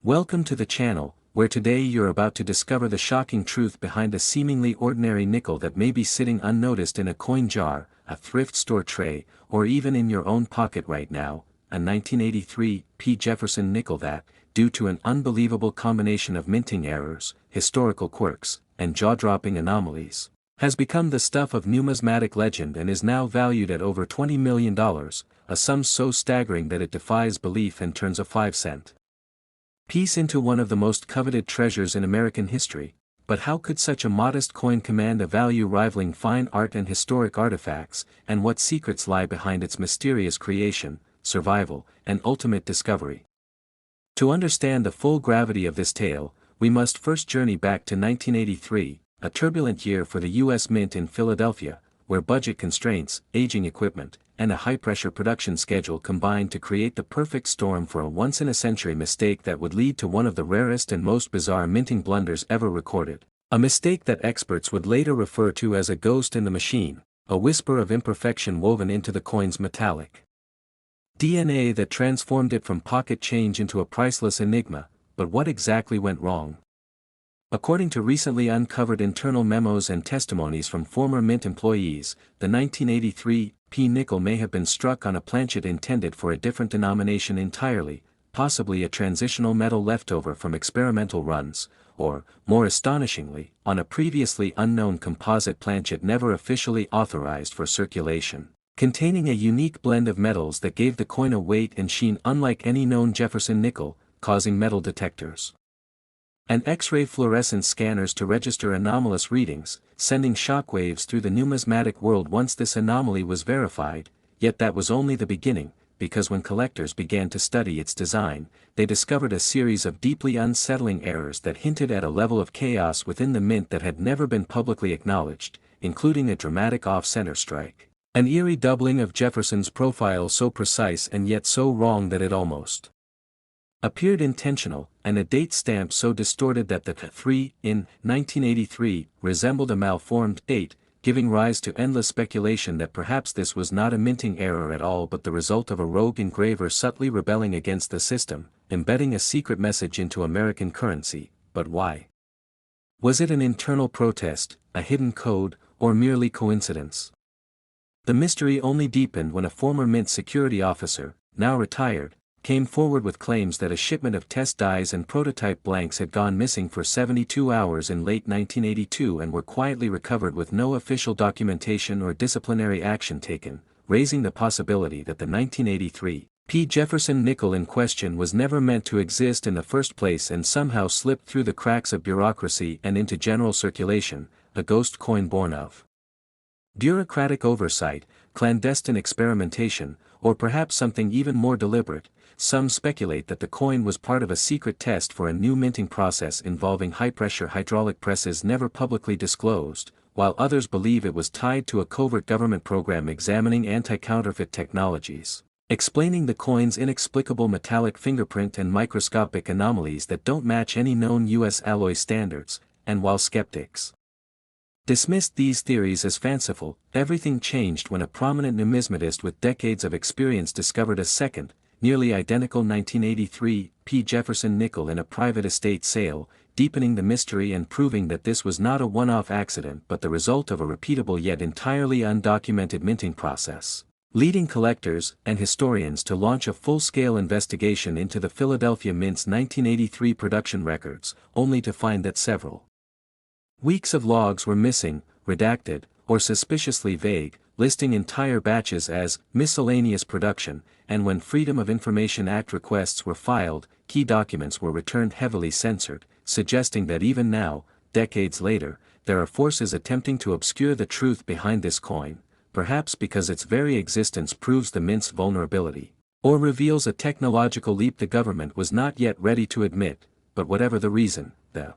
Welcome to the channel, where today you're about to discover the shocking truth behind a seemingly ordinary nickel that may be sitting unnoticed in a coin jar, a thrift store tray, or even in your own pocket right now, a 1983 P Jefferson nickel that, due to an unbelievable combination of minting errors, historical quirks, and jaw-dropping anomalies, has become the stuff of numismatic legend and is now valued at over $20 million, a sum so staggering that it defies belief and turns a 5-cent piece into one of the most coveted treasures in American history. But how could such a modest coin command a value rivaling fine art and historic artifacts, and what secrets lie behind its mysterious creation, survival, and ultimate discovery? To understand the full gravity of this tale, we must first journey back to 1983, a turbulent year for the U.S. Mint in Philadelphia, where budget constraints, aging equipment, and a high-pressure production schedule combined to create the perfect storm for a once-in-a-century mistake that would lead to one of the rarest and most bizarre minting blunders ever recorded. A mistake that experts would later refer to as a ghost in the machine, a whisper of imperfection woven into the coin's metallic DNA that transformed it from pocket change into a priceless enigma. But what exactly went wrong? According to recently uncovered internal memos and testimonies from former Mint employees, the 1983 P nickel may have been struck on a planchet intended for a different denomination entirely, possibly a transitional metal leftover from experimental runs, or, more astonishingly, on a previously unknown composite planchet never officially authorized for circulation, containing a unique blend of metals that gave the coin a weight and sheen unlike any known Jefferson nickel, causing metal detectors and X-ray fluorescence scanners to register anomalous readings, sending shockwaves through the numismatic world once this anomaly was verified. Yet that was only the beginning, because when collectors began to study its design, they discovered a series of deeply unsettling errors that hinted at a level of chaos within the mint that had never been publicly acknowledged, including a dramatic off-center strike, an eerie doubling of Jefferson's profile so precise and yet so wrong that it almost appeared intentional, and a date stamp so distorted that the 3 in 1983 resembled a malformed date, giving rise to endless speculation that perhaps this was not a minting error at all but the result of a rogue engraver subtly rebelling against the system, embedding a secret message into American currency. But why? Was it an internal protest, a hidden code, or merely coincidence? The mystery only deepened when a former Mint security officer, now retired, came forward with claims that a shipment of test dies and prototype blanks had gone missing for 72 hours in late 1982 and were quietly recovered with no official documentation or disciplinary action taken, raising the possibility that the 1983 P Jefferson nickel in question was never meant to exist in the first place and somehow slipped through the cracks of bureaucracy and into general circulation, a ghost coin born of bureaucratic oversight, clandestine experimentation, or perhaps something even more deliberate. Some speculate that the coin was part of a secret test for a new minting process involving high-pressure hydraulic presses never publicly disclosed, while others believe it was tied to a covert government program examining anti-counterfeit technologies, explaining the coin's inexplicable metallic fingerprint and microscopic anomalies that don't match any known U.S. alloy standards. And while skeptics dismissed these theories as fanciful, everything changed when a prominent numismatist with decades of experience discovered a second, nearly identical 1983 P Jefferson nickel in a private estate sale, deepening the mystery and proving that this was not a one-off accident but the result of a repeatable yet entirely undocumented minting process, leading collectors and historians to launch a full-scale investigation into the Philadelphia Mint's 1983 production records, only to find that several weeks of logs were missing, redacted, or suspiciously vague, listing entire batches as miscellaneous production, and when Freedom of Information Act requests were filed, key documents were returned heavily censored, suggesting that even now, decades later, there are forces attempting to obscure the truth behind this coin, perhaps because its very existence proves the mint's vulnerability, or reveals a technological leap the government was not yet ready to admit. But whatever the reason, the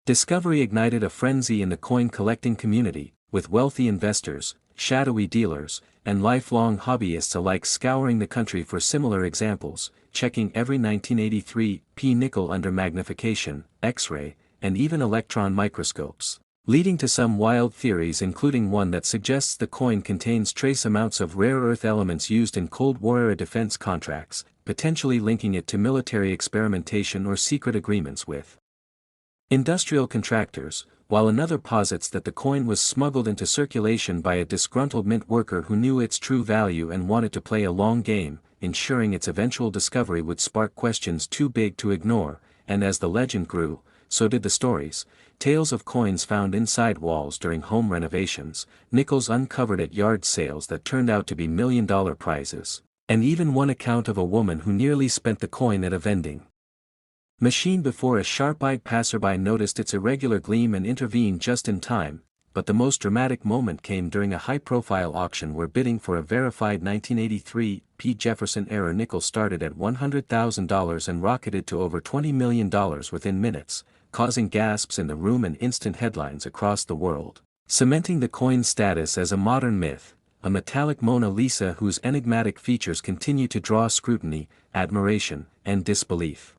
discovery ignited a frenzy in the coin collecting community, with wealthy investors, shadowy dealers, and lifelong hobbyists alike scouring the country for similar examples, checking every 1983 P nickel under magnification, X-ray, and even electron microscopes, leading to some wild theories, including one that suggests the coin contains trace amounts of rare earth elements used in Cold War-era defense contracts, potentially linking it to military experimentation or secret agreements with industrial contractors, while another posits that the coin was smuggled into circulation by a disgruntled mint worker who knew its true value and wanted to play a long game, ensuring its eventual discovery would spark questions too big to ignore, and as the legend grew, so did the stories. Tales of coins found inside walls during home renovations, nickels uncovered at yard sales that turned out to be million-dollar prizes, and even one account of a woman who nearly spent the coin at a vending machine before a sharp-eyed passerby noticed its irregular gleam and intervened just in time. But the most dramatic moment came during a high-profile auction where bidding for a verified 1983 P Jefferson era nickel started at $100,000 and rocketed to over $20 million within minutes, causing gasps in the room and instant headlines across the world, cementing the coin's status as a modern myth, a metallic Mona Lisa whose enigmatic features continue to draw scrutiny, admiration, and disbelief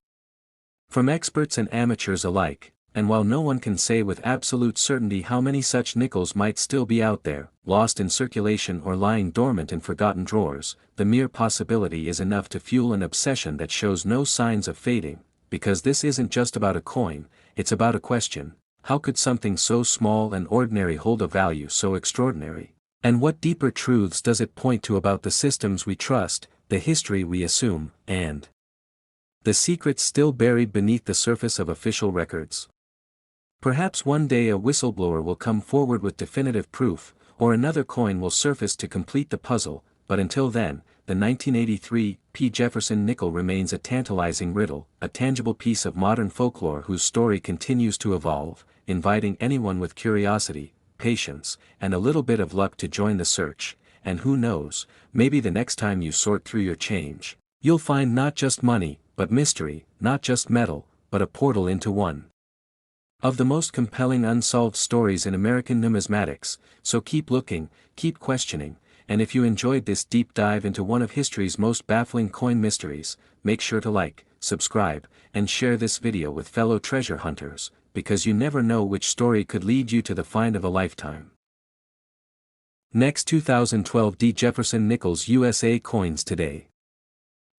from experts and amateurs alike. And while no one can say with absolute certainty how many such nickels might still be out there, lost in circulation or lying dormant in forgotten drawers, the mere possibility is enough to fuel an obsession that shows no signs of fading, because this isn't just about a coin, it's about a question: how could something so small and ordinary hold a value so extraordinary? And what deeper truths does it point to about the systems we trust, the history we assume, and the secrets still buried beneath the surface of official records? Perhaps one day a whistleblower will come forward with definitive proof, or another coin will surface to complete the puzzle, but until then, the 1983 P Jefferson nickel remains a tantalizing riddle, a tangible piece of modern folklore whose story continues to evolve, inviting anyone with curiosity, patience, and a little bit of luck to join the search. And who knows, maybe the next time you sort through your change, you'll find not just money, but mystery, not just metal, but a portal into one of the most compelling unsolved stories in American numismatics. So keep looking, keep questioning, and if you enjoyed this deep dive into one of history's most baffling coin mysteries, make sure to like, subscribe, and share this video with fellow treasure hunters, because you never know which story could lead you to the find of a lifetime. Next, 2012 D Jefferson Nickels USA coins today.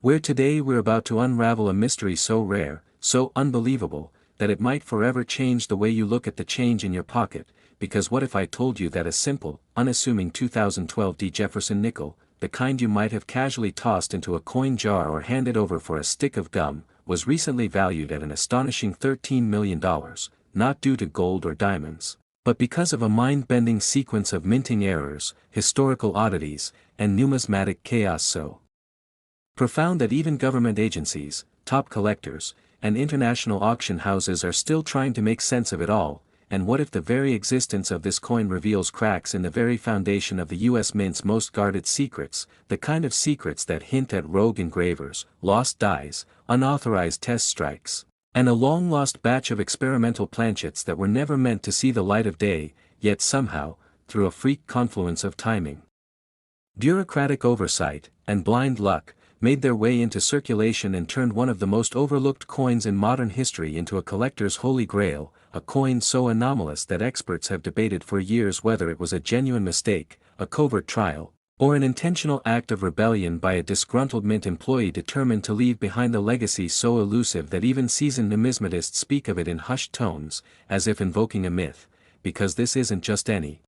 Where today we're about to unravel a mystery so rare, so unbelievable, that it might forever change the way you look at the change in your pocket. Because what if I told you that a simple, unassuming 2012 D Jefferson nickel, the kind you might have casually tossed into a coin jar or handed over for a stick of gum, was recently valued at an astonishing $13 million, not due to gold or diamonds, but because of a mind-bending sequence of minting errors, historical oddities, and numismatic chaos so profound that even government agencies, top collectors, and international auction houses are still trying to make sense of it all? And what if the very existence of this coin reveals cracks in the very foundation of the US Mint's most guarded secrets, the kind of secrets that hint at rogue engravers, lost dies, unauthorized test strikes, and a long-lost batch of experimental planchets that were never meant to see the light of day, yet somehow, through a freak confluence of timing, bureaucratic oversight, and blind luck, made their way into circulation and turned one of the most overlooked coins in modern history into a collector's holy grail, a coin so anomalous that experts have debated for years whether it was a genuine mistake, a covert trial, or an intentional act of rebellion by a disgruntled mint employee determined to leave behind a legacy so elusive that even seasoned numismatists speak of it in hushed tones, as if invoking a myth. Because this isn't just any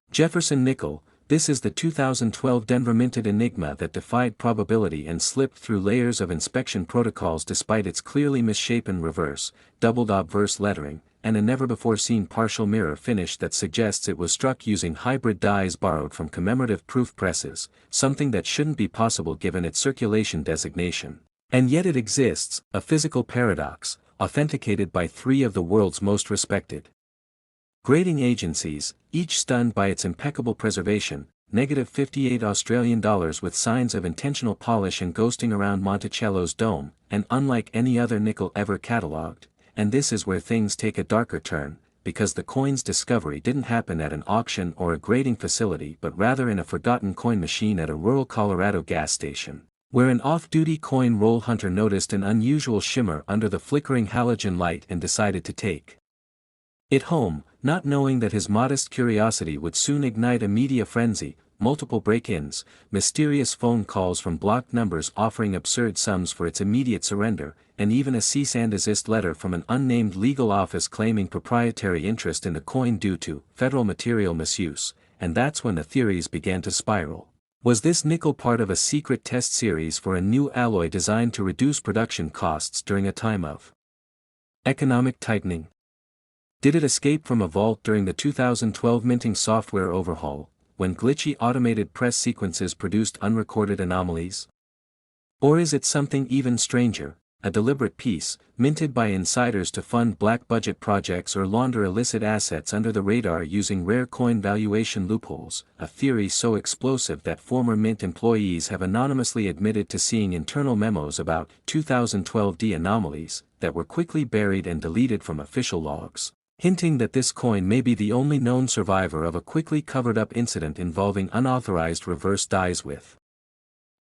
Jefferson nickel, this is the 2012 Denver minted enigma that defied probability and slipped through layers of inspection protocols despite its clearly misshapen reverse, doubled obverse lettering, and a never-before-seen partial mirror finish that suggests it was struck using hybrid dies borrowed from commemorative proof presses, something that shouldn't be possible given its circulation designation. And yet it exists, a physical paradox, authenticated by three of the world's most respected grading agencies, each stunned by its impeccable preservation, -58 Australian dollars with signs of intentional polish and ghosting around Monticello's dome, and unlike any other nickel ever catalogued. And this is where things take a darker turn, because the coin's discovery didn't happen at an auction or a grading facility but rather in a forgotten coin machine at a rural Colorado gas station, where an off-duty coin roll hunter noticed an unusual shimmer under the flickering halogen light and decided to take it home, not knowing that his modest curiosity would soon ignite a media frenzy. multiple break-ins, mysterious phone calls from blocked numbers offering absurd sums for its immediate surrender, and even a cease and desist letter from an unnamed legal office claiming proprietary interest in the coin due to federal material misuse, and that's when the theories began to spiral. Was this nickel part of a secret test series for a new alloy designed to reduce production costs during a time of economic tightening? Did it escape from a vault during the 2012 minting software overhaul, when glitchy automated press sequences produced unrecorded anomalies? Or is it something even stranger, a deliberate piece, minted by insiders to fund black-budget projects or launder illicit assets under the radar using rare coin valuation loopholes, a theory so explosive that former Mint employees have anonymously admitted to seeing internal memos about 2012 D anomalies that were quickly buried and deleted from official logs, hinting that this coin may be the only known survivor of a quickly covered-up incident involving unauthorized reverse dies with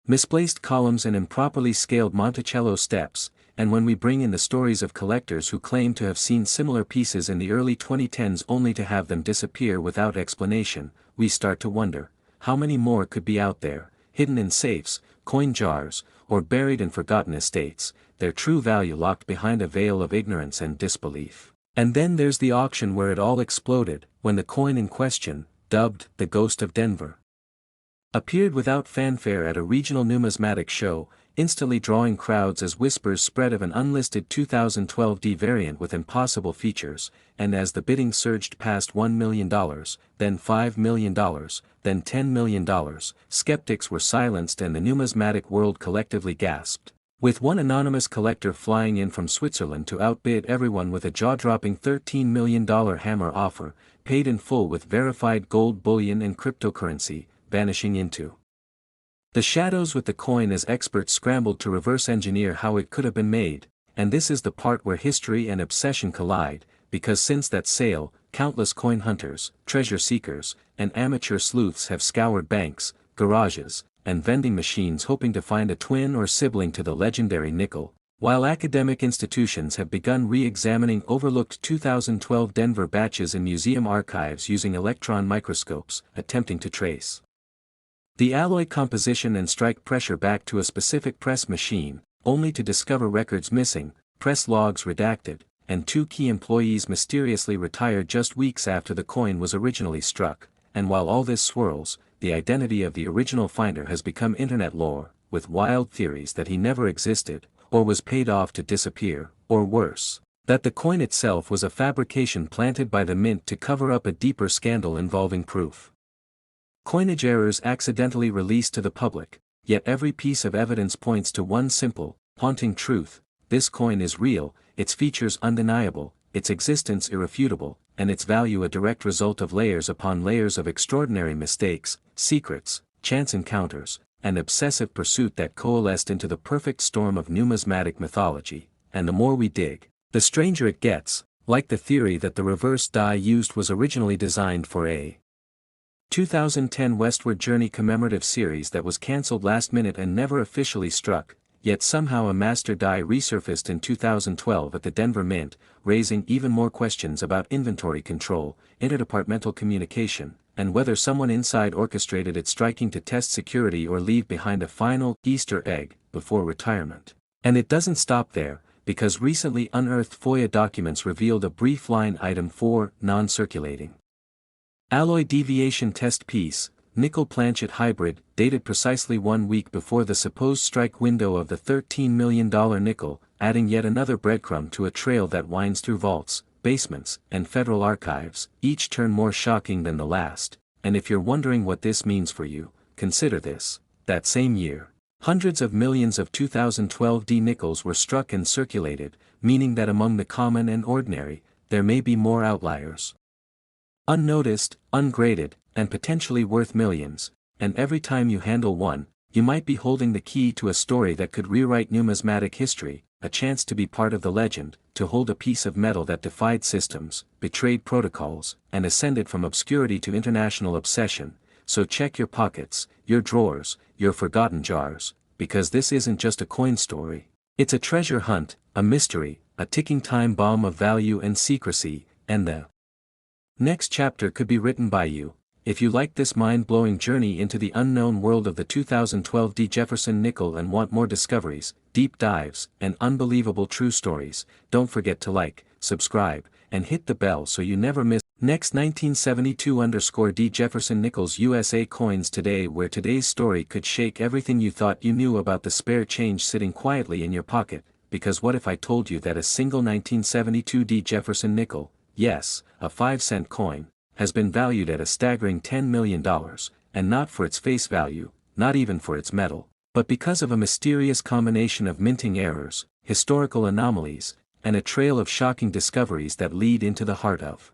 misplaced columns and improperly scaled Monticello steps, and when we bring in the stories of collectors who claim to have seen similar pieces in the early 2010s only to have them disappear without explanation, we start to wonder, how many more could be out there, hidden in safes, coin jars, or buried in forgotten estates, their true value locked behind a veil of ignorance and disbelief. And then there's the auction where it all exploded, when the coin in question, dubbed the Ghost of Denver, appeared without fanfare at a regional numismatic show, instantly drawing crowds as whispers spread of an unlisted 2012 D variant with impossible features, and as the bidding surged past $1 million, then $5 million, then $10 million, skeptics were silenced and the numismatic world collectively gasped, with one anonymous collector flying in from Switzerland to outbid everyone with a jaw-dropping $13 million hammer offer, paid in full with verified gold bullion and cryptocurrency, vanishing into the shadows with the coin as experts scrambled to reverse engineer how it could have been made. And this is the part where history and obsession collide, because since that sale, countless coin hunters, treasure seekers, and amateur sleuths have scoured banks, garages, and vending machines hoping to find a twin or sibling to the legendary nickel, while academic institutions have begun re-examining overlooked 2012 Denver batches in museum archives using electron microscopes, attempting to trace the alloy composition and strike pressure back to a specific press machine, only to discover records missing, press logs redacted, and 2 key employees mysteriously retired just weeks after the coin was originally struck. And while all this swirls, the identity of the original finder has become internet lore, with wild theories that he never existed, or was paid off to disappear, or worse, that the coin itself was a fabrication planted by the Mint to cover up a deeper scandal involving proof coinage errors accidentally released to the public. Yet every piece of evidence points to one simple, haunting truth: this coin is real, its features undeniable, its existence irrefutable, and its value a direct result of layers upon layers of extraordinary mistakes, secrets, chance encounters, and obsessive pursuit that coalesced into the perfect storm of numismatic mythology. And the more we dig, the stranger it gets, like the theory that the reverse die used was originally designed for a 2010 Westward Journey commemorative series that was cancelled last minute and never officially struck, yet somehow a master die resurfaced in 2012 at the Denver Mint, raising even more questions about inventory control, interdepartmental communication, and whether someone inside orchestrated its striking to test security or leave behind a final Easter egg before retirement. And it doesn't stop there, because recently unearthed FOIA documents revealed a brief line item for non-circulating alloy deviation test piece, nickel planchet hybrid, dated precisely 1 week before the supposed strike window of the $13 million nickel, adding yet another breadcrumb to a trail that winds through vaults, basements, and federal archives, each turn more shocking than the last. And if you're wondering what this means for you, consider this: that same year, hundreds of millions of 2012 D nickels were struck and circulated, meaning that among the common and ordinary, there may be more outliers, unnoticed, ungraded, and potentially worth millions. And every time you handle one, you might be holding the key to a story that could rewrite numismatic history, a chance to be part of the legend, to hold a piece of metal that defied systems, betrayed protocols, and ascended from obscurity to international obsession. So check your pockets, your drawers, your forgotten jars, because this isn't just a coin story. It's a treasure hunt, a mystery, a ticking time bomb of value and secrecy, and the next chapter could be written by you. If you like this mind-blowing journey into the unknown world of the 2012 D Jefferson nickel and want more discoveries, deep dives, and unbelievable true stories, don't forget to like, subscribe, and hit the bell so you never miss next 1972_D Jefferson Nickels USA coins today, where today's story could shake everything you thought you knew about the spare change sitting quietly in your pocket. Because what if I told you that a single 1972 D Jefferson nickel, yes, a 5-cent coin, has been valued at a staggering $10 million, and not for its face value, not even for its metal, but because of a mysterious combination of minting errors, historical anomalies, and a trail of shocking discoveries that lead into the heart of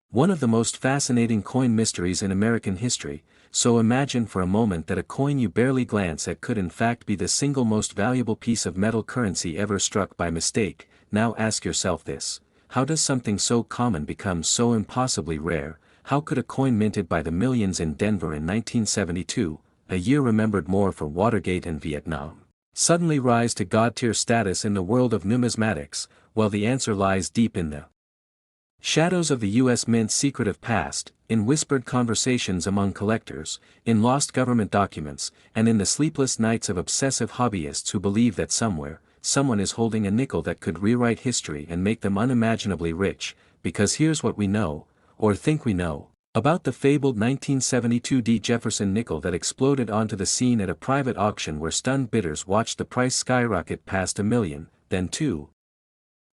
one of the most fascinating coin mysteries in American history. So imagine for a moment that a coin you barely glance at could in fact be the single most valuable piece of metal currency ever struck by mistake. Now ask yourself this: how does something so common become so impossibly rare? How could a coin minted by the millions in Denver in 1972, a year remembered more for Watergate and Vietnam, suddenly rise to god-tier status in the world of numismatics? Well, the answer lies deep in the shadows of the U.S. Mint's secretive past, in whispered conversations among collectors, in lost government documents, and in the sleepless nights of obsessive hobbyists who believe that somewhere, someone is holding a nickel that could rewrite history and make them unimaginably rich. Because here's what we know, or think we know, about the fabled 1972 D Jefferson nickel that exploded onto the scene at a private auction where stunned bidders watched the price skyrocket past $1 million, then $2 million,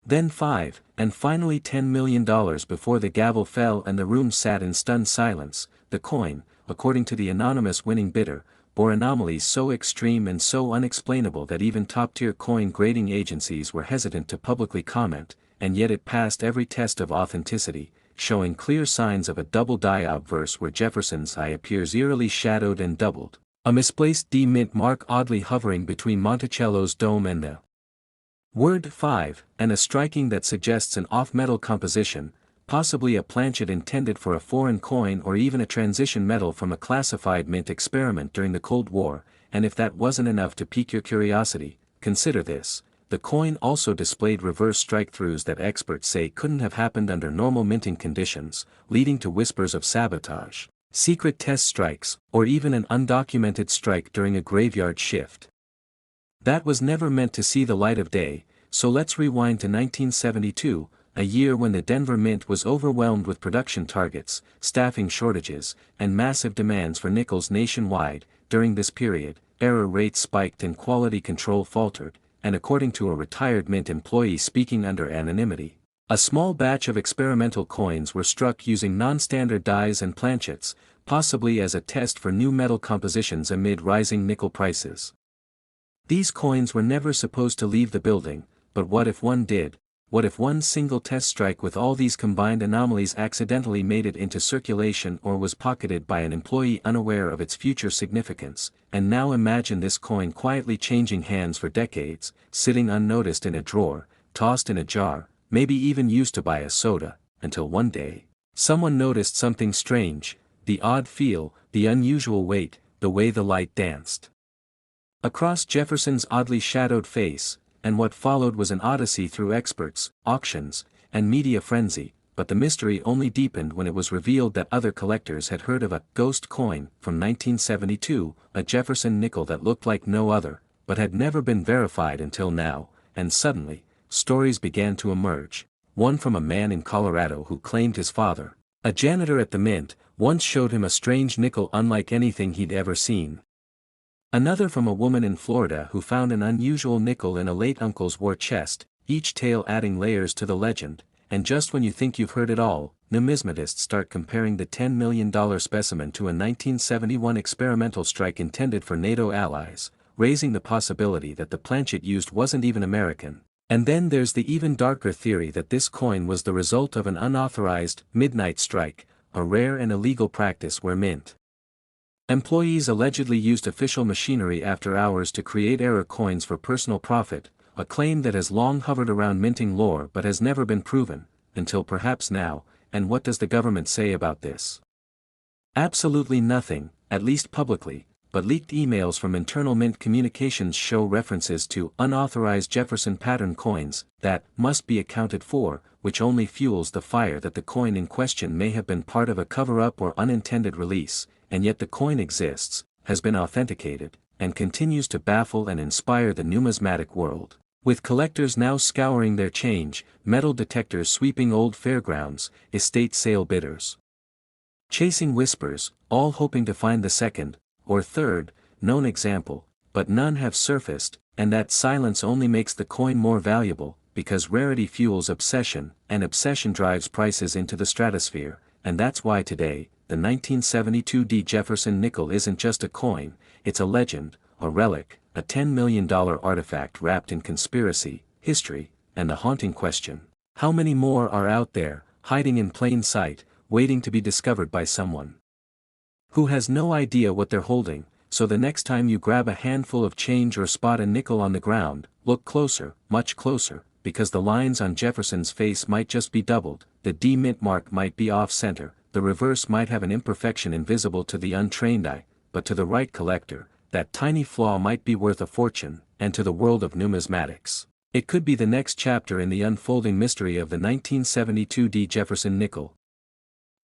then $5 million, and finally $10 million before the gavel fell and the room sat in stunned silence. The coin, according to the anonymous winning bidder, bore anomalies so extreme and so unexplainable that even top-tier coin grading agencies were hesitant to publicly comment, and yet it passed every test of authenticity, showing clear signs of a double die obverse where Jefferson's eye appears eerily shadowed and doubled, a misplaced D mint mark oddly hovering between Monticello's dome and the word 5, and a striking that suggests an off-metal composition, possibly a planchet intended for a foreign coin or even a transition metal from a classified mint experiment during the Cold War. And if that wasn't enough to pique your curiosity, consider this: the coin also displayed reverse strike-throughs that experts say couldn't have happened under normal minting conditions, leading to whispers of sabotage, secret test strikes, or even an undocumented strike during a graveyard shift that was never meant to see the light of day. So let's rewind to 1972, a year when the Denver Mint was overwhelmed with production targets, staffing shortages, and massive demands for nickels nationwide. During this period, error rates spiked and quality control faltered, and according to a retired Mint employee speaking under anonymity, a small batch of experimental coins were struck using non-standard dies and planchets, possibly as a test for new metal compositions amid rising nickel prices. These coins were never supposed to leave the building, but what if one did? What if one single test strike with all these combined anomalies accidentally made it into circulation or was pocketed by an employee unaware of its future significance? And now imagine this coin quietly changing hands for decades, sitting unnoticed in a drawer, tossed in a jar, maybe even used to buy a soda, until one day, someone noticed something strange: the odd feel, the unusual weight, the way the light danced across Jefferson's oddly shadowed face. And what followed was an odyssey through experts, auctions, and media frenzy. But the mystery only deepened when it was revealed that other collectors had heard of a ghost coin from 1972, a Jefferson nickel that looked like no other, but had never been verified until now. And suddenly, stories began to emerge. One from a man in Colorado who claimed his father, a janitor at the Mint, once showed him a strange nickel unlike anything he'd ever seen. Another from a woman in Florida who found an unusual nickel in a late uncle's war chest, each tale adding layers to the legend. And just when you think you've heard it all, numismatists start comparing the $10 million specimen to a 1971 experimental strike intended for NATO allies, raising the possibility that the planchet used wasn't even American. And then there's the even darker theory that this coin was the result of an unauthorized midnight strike, a rare and illegal practice where mint employees allegedly used official machinery after hours to create error coins for personal profit, a claim that has long hovered around minting lore but has never been proven, until perhaps now. And what does the government say about this? Absolutely nothing, at least publicly. but leaked emails from internal Mint communications show references to unauthorized Jefferson pattern coins that must be accounted for, which only fuels the fire that the coin in question may have been part of a cover-up or unintended release, and yet the coin exists, has been authenticated, and continues to baffle and inspire the numismatic world. With collectors now scouring their change, metal detectors sweeping old fairgrounds, estate sale bidders chasing whispers, all hoping to find the second, or third, known example, but none have surfaced, and that silence only makes the coin more valuable, because rarity fuels obsession, and obsession drives prices into the stratosphere, and that's why today, the 1972 D Jefferson nickel isn't just a coin, it's a legend, a relic, a $10 million artifact wrapped in conspiracy, history, and the haunting question: how many more are out there, hiding in plain sight, waiting to be discovered by someone who has no idea what they're holding? So the next time you grab a handful of change or spot a nickel on the ground, look closer, much closer, because the lines on Jefferson's face might just be doubled, the D mint mark might be off-center, the reverse might have an imperfection invisible to the untrained eye, but to the right collector, that tiny flaw might be worth a fortune, and to the world of numismatics, it could be the next chapter in the unfolding mystery of the 1972 D Jefferson nickel.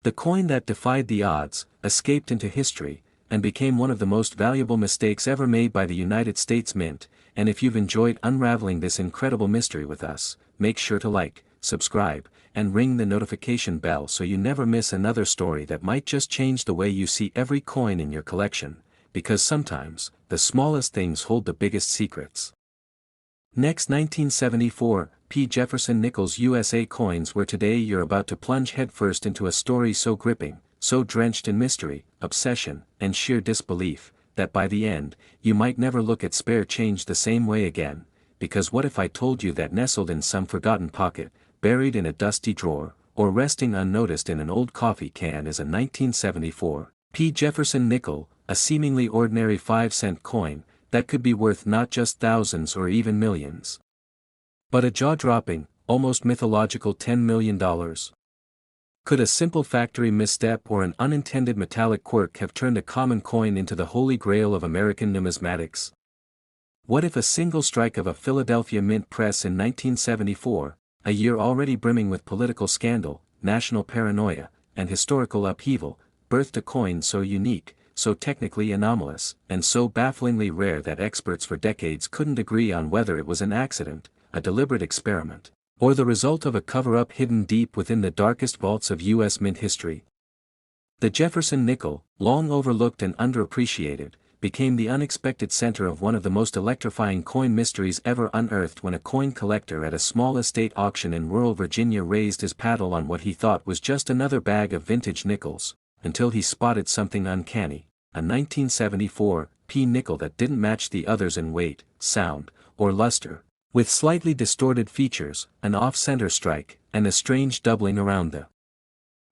The coin that defied the odds, escaped into history, and became one of the most valuable mistakes ever made by the United States Mint. And if you've enjoyed unraveling this incredible mystery with us, make sure to like, subscribe, and ring the notification bell so you never miss another story that might just change the way you see every coin in your collection, because sometimes, the smallest things hold the biggest secrets. Next, 1974, P Jefferson nickels USA coins, where today you're about to plunge headfirst into a story so gripping, so drenched in mystery, obsession, and sheer disbelief, that by the end, you might never look at spare change the same way again, because what if I told you that nestled in some forgotten pocket, buried in a dusty drawer, or resting unnoticed in an old coffee can is a 1974 P Jefferson nickel, a seemingly ordinary 5-cent coin, that could be worth not just thousands or even millions, but a jaw-dropping, almost mythological $10 million. Could a simple factory misstep or an unintended metallic quirk have turned a common coin into the holy grail of American numismatics? What if a single strike of a Philadelphia mint press in 1974, a year already brimming with political scandal, national paranoia, and historical upheaval, birthed a coin so unique, so technically anomalous, and so bafflingly rare that experts for decades couldn't agree on whether it was an accident, a deliberate experiment, or the result of a cover-up hidden deep within the darkest vaults of U.S. mint history? The Jefferson nickel, long overlooked and underappreciated, became the unexpected center of one of the most electrifying coin mysteries ever unearthed when a coin collector at a small estate auction in rural Virginia raised his paddle on what he thought was just another bag of vintage nickels, until he spotted something uncanny, a 1974 P nickel that didn't match the others in weight, sound, or luster, with slightly distorted features, an off-center strike, and a strange doubling around the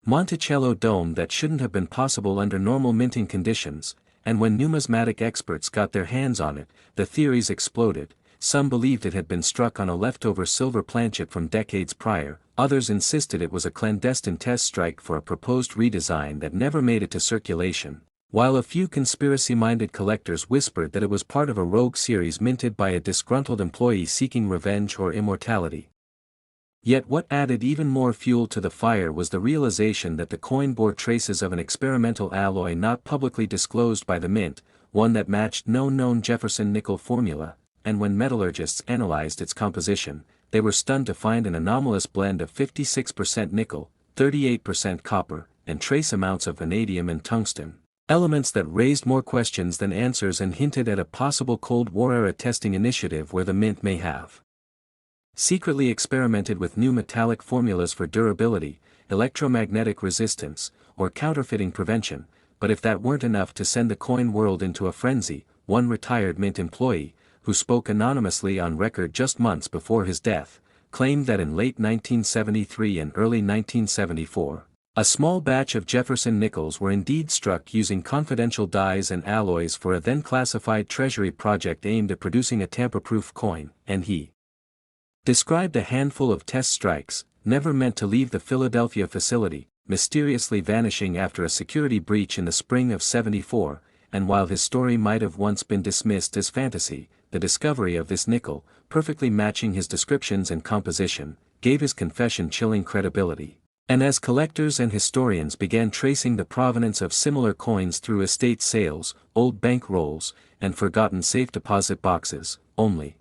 Monticello dome that shouldn't have been possible under normal minting conditions. And when numismatic experts got their hands on it, the theories exploded. Some believed it had been struck on a leftover silver planchet from decades prior, others insisted it was a clandestine test strike for a proposed redesign that never made it to circulation, while a few conspiracy-minded collectors whispered that it was part of a rogue series minted by a disgruntled employee seeking revenge or immortality. Yet what added even more fuel to the fire was the realization that the coin bore traces of an experimental alloy not publicly disclosed by the mint, one that matched no known Jefferson nickel formula, and when metallurgists analyzed its composition, they were stunned to find an anomalous blend of 56% nickel, 38% copper, and trace amounts of vanadium and tungsten, elements that raised more questions than answers and hinted at a possible Cold War-era testing initiative where the mint may have secretly experimented with new metallic formulas for durability, electromagnetic resistance, or counterfeiting prevention. But if that weren't enough to send the coin world into a frenzy, one retired mint employee, who spoke anonymously on record just months before his death, claimed that in late 1973 and early 1974, a small batch of Jefferson nickels were indeed struck using confidential dyes and alloys for a then classified treasury project aimed at producing a tamper-proof coin, and he described a handful of test strikes, never meant to leave the Philadelphia facility, mysteriously vanishing after a security breach in the spring of '74, and while his story might have once been dismissed as fantasy, the discovery of this nickel, perfectly matching his descriptions and composition, gave his confession chilling credibility. And as collectors and historians began tracing the provenance of similar coins through estate sales, old bank rolls, and forgotten safe deposit boxes, only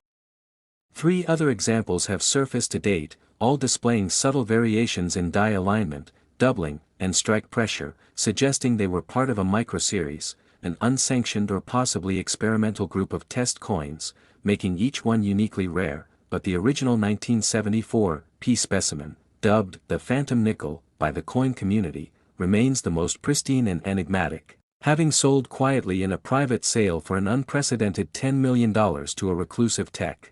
3 other examples have surfaced to date, all displaying subtle variations in die alignment, doubling, and strike pressure, suggesting they were part of a microseries, an unsanctioned or possibly experimental group of test coins, making each one uniquely rare, but the original 1974 P specimen, dubbed the Phantom Nickel by the coin community, remains the most pristine and enigmatic, having sold quietly in a private sale for an unprecedented $10 million to a reclusive tech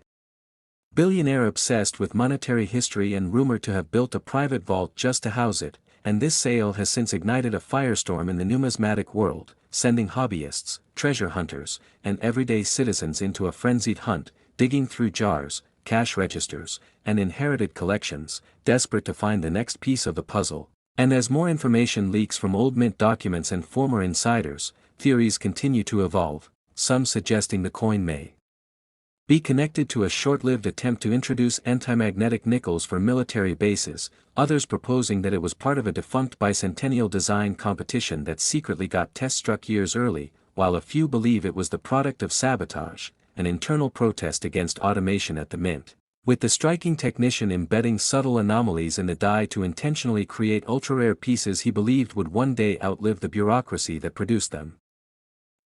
billionaire obsessed with monetary history and rumored to have built a private vault just to house it, and this sale has since ignited a firestorm in the numismatic world, sending hobbyists, treasure hunters, and everyday citizens into a frenzied hunt, digging through jars, cash registers, and inherited collections, desperate to find the next piece of the puzzle. And as more information leaks from old mint documents and former insiders, theories continue to evolve, some suggesting the coin may be connected to a short-lived attempt to introduce antimagnetic nickels for military bases, others proposing that it was part of a defunct bicentennial design competition that secretly got test-struck years early, while a few believe it was the product of sabotage, an internal protest against automation at the mint, with the striking technician embedding subtle anomalies in the die to intentionally create ultra-rare pieces he believed would one day outlive the bureaucracy that produced them.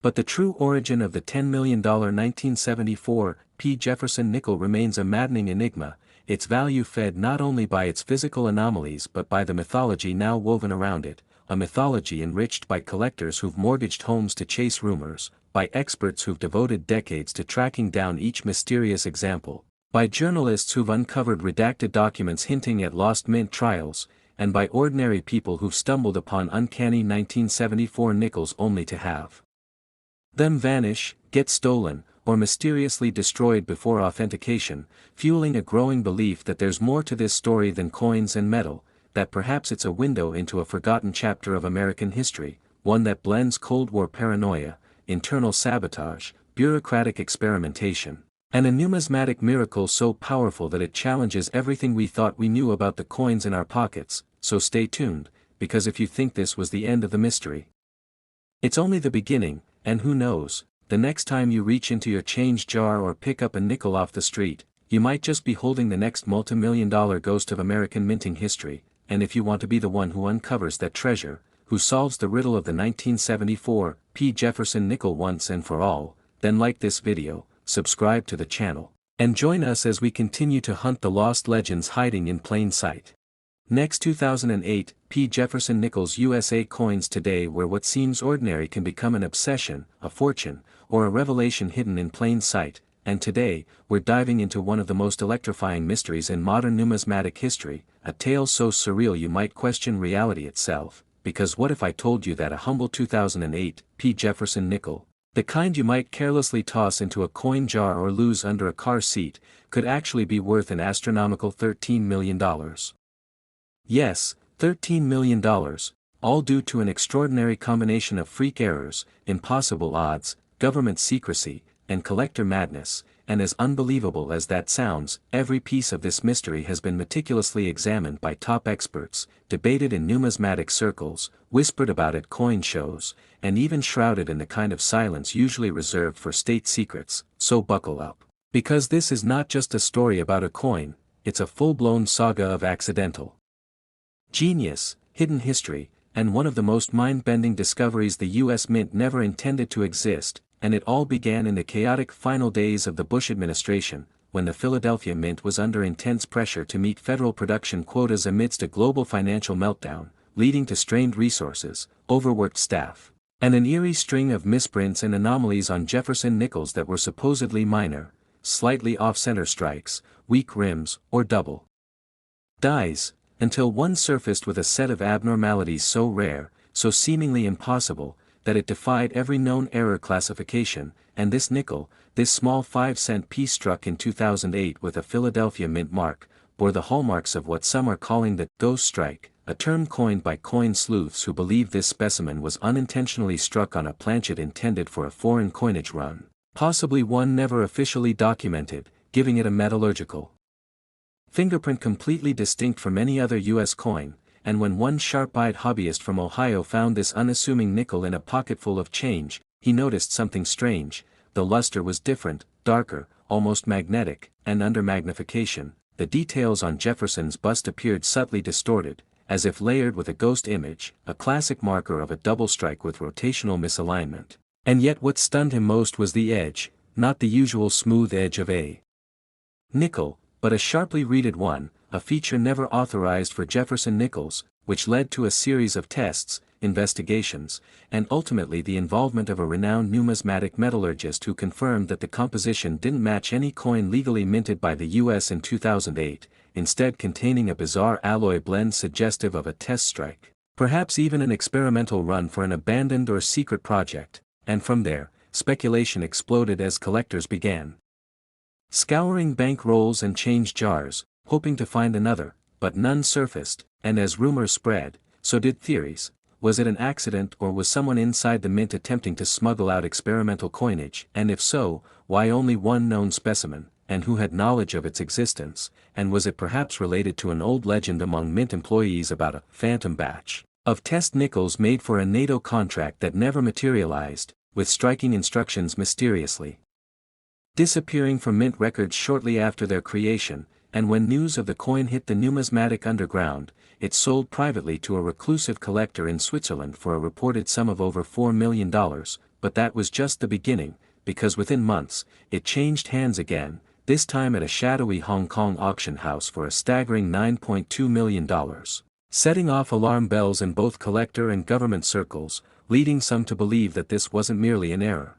But the true origin of the $10 million 1974 P Jefferson nickel remains a maddening enigma, its value fed not only by its physical anomalies but by the mythology now woven around it, a mythology enriched by collectors who've mortgaged homes to chase rumors, by experts who've devoted decades to tracking down each mysterious example, by journalists who've uncovered redacted documents hinting at lost mint trials, and by ordinary people who've stumbled upon uncanny 1974 nickels only to have them vanish, get stolen, or mysteriously destroyed before authentication, fueling a growing belief that there's more to this story than coins and metal, that perhaps it's a window into a forgotten chapter of American history, one that blends Cold War paranoia, internal sabotage, bureaucratic experimentation, and a numismatic miracle so powerful that it challenges everything we thought we knew about the coins in our pockets. So stay tuned, because if you think this was the end of the mystery, it's only the beginning. And who knows, the next time you reach into your change jar or pick up a nickel off the street, you might just be holding the next multi-million-dollar ghost of American minting history, and if you want to be the one who uncovers that treasure, who solves the riddle of the 1974 P Jefferson nickel once and for all, then like this video, subscribe to the channel, and join us as we continue to hunt the lost legends hiding in plain sight. Next, 2008 P Jefferson nickels. USA coins today, where what seems ordinary can become an obsession, a fortune, or a revelation hidden in plain sight. And today, we're diving into one of the most electrifying mysteries in modern numismatic history, a tale so surreal you might question reality itself. Because what if I told you that a humble 2008 P Jefferson nickel, the kind you might carelessly toss into a coin jar or lose under a car seat, could actually be worth an astronomical $13 million? Yes, $13 million, all due to an extraordinary combination of freak errors, impossible odds, government secrecy, and collector madness. And as unbelievable as that sounds, every piece of this mystery has been meticulously examined by top experts, debated in numismatic circles, whispered about at coin shows, and even shrouded in the kind of silence usually reserved for state secrets. So buckle up, because this is not just a story about a coin, it's a full-blown saga of accidental genius, hidden history, and one of the most mind-bending discoveries the U.S. Mint never intended to exist. And it all began in the chaotic final days of the Bush administration, when the Philadelphia Mint was under intense pressure to meet federal production quotas amidst a global financial meltdown, leading to strained resources, overworked staff, and an eerie string of misprints and anomalies on Jefferson nickels that were supposedly minor, slightly off-center strikes, weak rims, or double dies, until one surfaced with a set of abnormalities so rare, so seemingly impossible, that it defied every known error classification. And this nickel, this small 5-cent piece struck in 2008 with a Philadelphia Mint mark, bore the hallmarks of what some are calling the ghost strike, a term coined by coin sleuths who believe this specimen was unintentionally struck on a planchet intended for a foreign coinage run, possibly one never officially documented, giving it a metallurgical fingerprint completely distinct from any other U.S. coin, and when one sharp-eyed hobbyist from Ohio found this unassuming nickel in a pocketful of change, he noticed something strange. The luster was different, darker, almost magnetic, and under magnification, the details on Jefferson's bust appeared subtly distorted, as if layered with a ghost image, a classic marker of a double strike with rotational misalignment. And yet what stunned him most was the edge, not the usual smooth edge of a nickel, but a sharply reeded one, a feature never authorized for Jefferson nickels, which led to a series of tests, investigations, and ultimately the involvement of a renowned numismatic metallurgist who confirmed that the composition didn't match any coin legally minted by the U.S. in 2008, instead containing a bizarre alloy blend suggestive of a test strike, perhaps even an experimental run for an abandoned or secret project, and from there, speculation exploded as collectors began scouring bank rolls and change jars, hoping to find another, but none surfaced, and as rumors spread, so did theories. Was it an accident or was someone inside the mint attempting to smuggle out experimental coinage, and if so, why only one known specimen, and who had knowledge of its existence, and was it perhaps related to an old legend among mint employees about a phantom batch of test nickels made for a NATO contract that never materialized, with striking instructions mysteriously disappearing from mint records shortly after their creation, and when news of the coin hit the numismatic underground, it sold privately to a reclusive collector in Switzerland for a reported sum of over $4 million, but that was just the beginning, because within months, it changed hands again, this time at a shadowy Hong Kong auction house for a staggering $9.2 million, setting off alarm bells in both collector and government circles, leading some to believe that this wasn't merely an error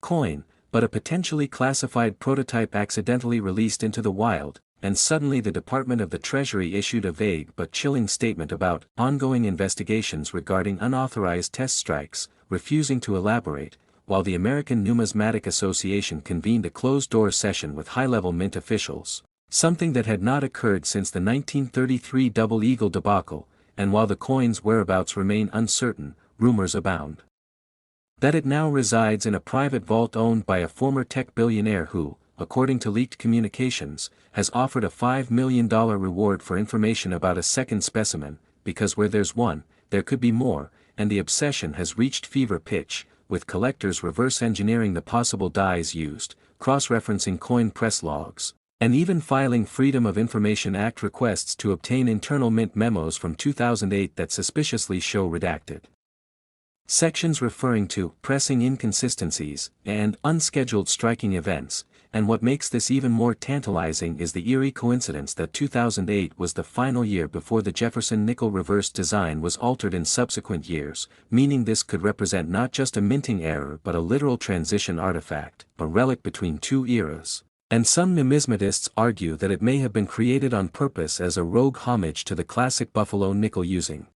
coin, but a potentially classified prototype accidentally released into the wild, and suddenly the Department of the Treasury issued a vague but chilling statement about ongoing investigations regarding unauthorized test strikes, refusing to elaborate, while the American Numismatic Association convened a closed-door session with high-level mint officials, something that had not occurred since the 1933 Double Eagle debacle, and while the coin's whereabouts remain uncertain, rumors abound that it now resides in a private vault owned by a former tech billionaire who, according to leaked communications, has offered a $5 million reward for information about a second specimen, because where there's one, there could be more, and the obsession has reached fever pitch, with collectors reverse engineering the possible dies used, cross-referencing coin press logs, and even filing Freedom of Information Act requests to obtain internal mint memos from 2008 that suspiciously show redacted sections referring to pressing inconsistencies and unscheduled striking events, and what makes this even more tantalizing is the eerie coincidence that 2008 was the final year before the Jefferson nickel reverse design was altered in subsequent years, meaning this could represent not just a minting error but a literal transition artifact, a relic between two eras. And some numismatists argue that it may have been created on purpose as a rogue homage to the classic buffalo nickel using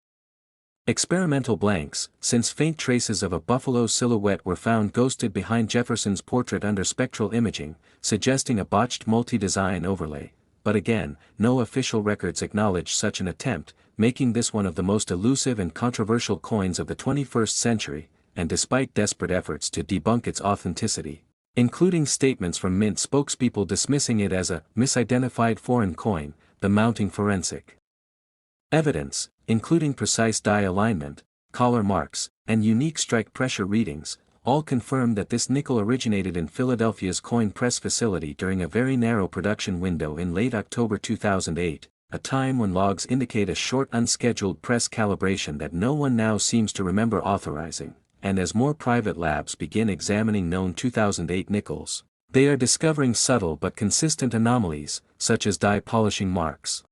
experimental blanks, since faint traces of a buffalo silhouette were found ghosted behind Jefferson's portrait under spectral imaging, suggesting a botched multi-design overlay, but again, no official records acknowledge such an attempt, making this one of the most elusive and controversial coins of the 21st century, and despite desperate efforts to debunk its authenticity, including statements from mint spokespeople dismissing it as a misidentified foreign coin, the mounting forensic evidence, including precise die alignment, collar marks, and unique strike pressure readings, all confirm that this nickel originated in Philadelphia's coin press facility during a very narrow production window in late October 2008, a time when logs indicate a short unscheduled press calibration that no one now seems to remember authorizing, and as more private labs begin examining known 2008 nickels, they are discovering subtle but consistent anomalies, such as die polishing marks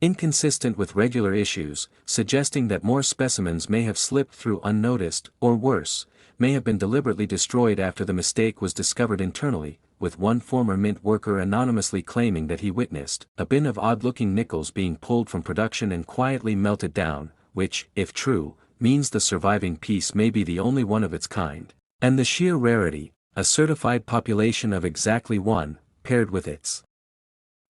inconsistent with regular issues, suggesting that more specimens may have slipped through unnoticed, or worse, may have been deliberately destroyed after the mistake was discovered internally, with one former mint worker anonymously claiming that he witnessed a bin of odd-looking nickels being pulled from production and quietly melted down, which, if true, means the surviving piece may be the only one of its kind, and the sheer rarity, a certified population of exactly one, paired with its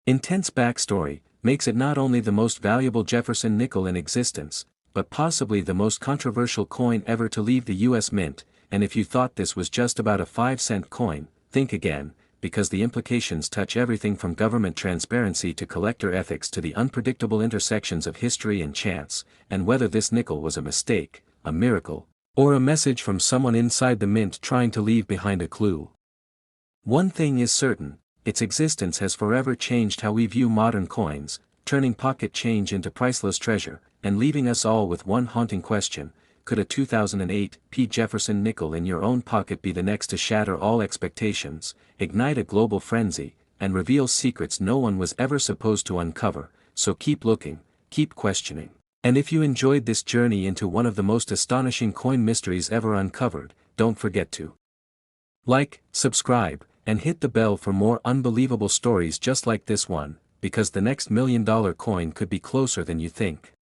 intense backstory, makes it not only the most valuable Jefferson nickel in existence, but possibly the most controversial coin ever to leave the US Mint. And if you thought this was just about a 5-cent coin, think again, because the implications touch everything from government transparency to collector ethics to the unpredictable intersections of history and chance, and whether this nickel was a mistake, a miracle, or a message from someone inside the mint trying to leave behind a clue. One thing is certain, its existence has forever changed how we view modern coins, turning pocket change into priceless treasure, and leaving us all with one haunting question: could a 2008 P Jefferson nickel in your own pocket be the next to shatter all expectations, ignite a global frenzy, and reveal secrets no one was ever supposed to uncover? So keep looking, keep questioning. And if you enjoyed this journey into one of the most astonishing coin mysteries ever uncovered, don't forget to like, subscribe, and hit the bell for more unbelievable stories just like this one, because the next $1 million coin could be closer than you think.